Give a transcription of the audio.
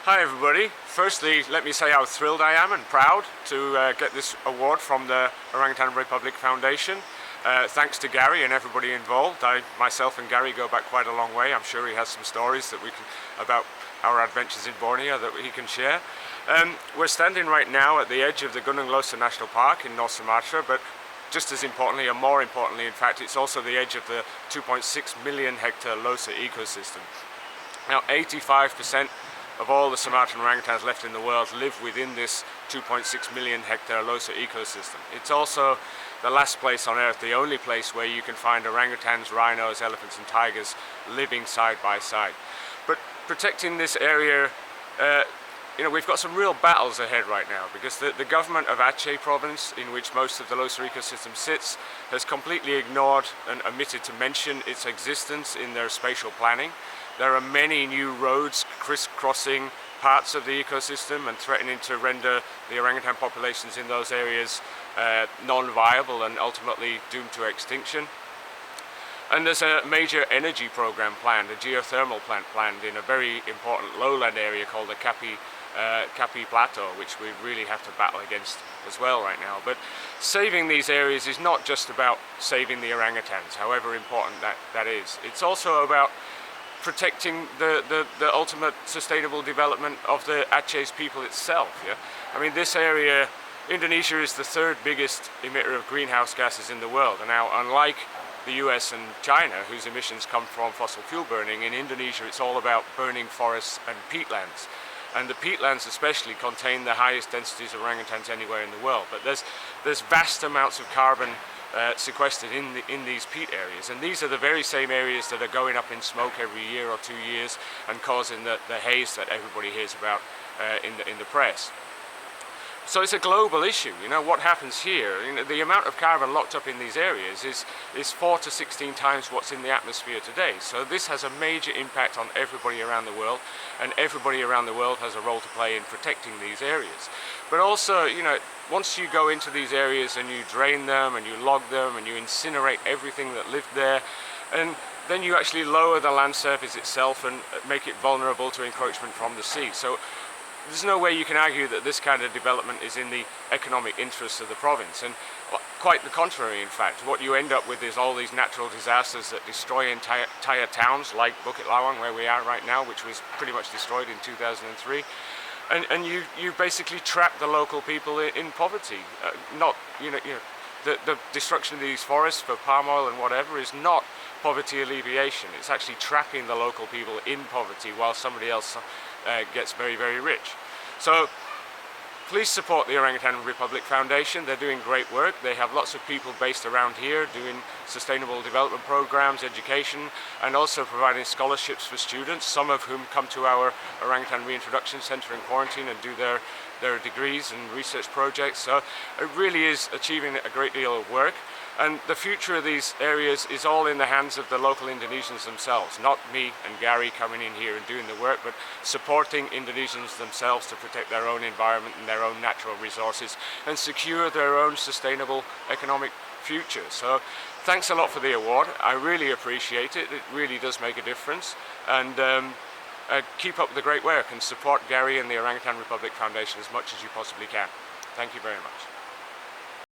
Hi everybody. Firstly, let me say how thrilled I am and proud to get this award from the Orangutan Republic Foundation. Thanks to Gary and everybody involved. Myself and Gary go back quite a long way. I'm sure he has some stories about our adventures in Borneo that he can share. We're standing right now at the edge of the Gunung Leuser National Park in North Sumatra, but just as importantly, and more importantly in fact, it's also the edge of the 2.6 million hectare Leuser ecosystem. Now 85% of all the Sumatran orangutans left in the world live within this 2.6 million hectare Leuser ecosystem. It's also the last place on earth, the only place where you can find orangutans, rhinos, elephants and tigers living side by side. But protecting this area, we've got some real battles ahead right now, because the government of Aceh province, in which most of the Leuser ecosystem sits, has completely ignored and omitted to mention its existence in their spatial planning. There are many new roads crisscrossing parts of the ecosystem and threatening to render the orangutan populations in those areas non-viable and ultimately doomed to extinction. And there's a major energy program planned, a geothermal plant planned in a very important lowland area called the Capi Plateau, which we really have to battle against as well right now. But saving these areas is not just about saving the orangutans, however important that is. It's also about protecting the ultimate sustainable development of the Aceh's people itself. Yeah? I mean, this area, Indonesia is the third biggest emitter of greenhouse gases in the world. And now, unlike the US and China, whose emissions come from fossil fuel burning, in Indonesia it's all about burning forests and peatlands. And the peatlands especially contain the highest densities of orangutans anywhere in the world. But there's vast amounts of carbon sequestered in these peat areas, and these are the very same areas that are going up in smoke every year or 2 years and causing the haze that everybody hears about in the press. So it's a global issue. You know, what happens here, the amount of carbon locked up in these areas is 4 to 16 times what's in the atmosphere today. So this has a major impact on everybody around the world, and everybody around the world has a role to play in protecting these areas. But also, once you go into these areas and you drain them and you log them and you incinerate everything that lived there, and then you actually lower the land surface itself and make it vulnerable to encroachment from the sea. So there's no way you can argue that this kind of development is in the economic interests of the province, and quite the contrary in fact. What you end up with is all these natural disasters that destroy entire towns, like Bukit Lawang, where we are right now, which was pretty much destroyed in 2003. And you basically trap the local people in poverty. The destruction of these forests for palm oil and whatever is not poverty alleviation. It's actually trapping the local people in poverty while somebody else gets very, very rich. So please support the Orangutan Republic Foundation. They're doing great work. They have lots of people based around here doing sustainable development programs, education, and also providing scholarships for students, some of whom come to our Orangutan Reintroduction Center in quarantine and do their degrees and research projects. So it really is achieving a great deal of work. And the future of these areas is all in the hands of the local Indonesians themselves, not me and Gary coming in here and doing the work, but supporting Indonesians themselves to protect their own environment and their own natural resources and secure their own sustainable economic future. So thanks a lot for the award. I really appreciate it. It really does make a difference. And keep up the great work and support Gary and the Orangutan Republic Foundation as much as you possibly can. Thank you very much.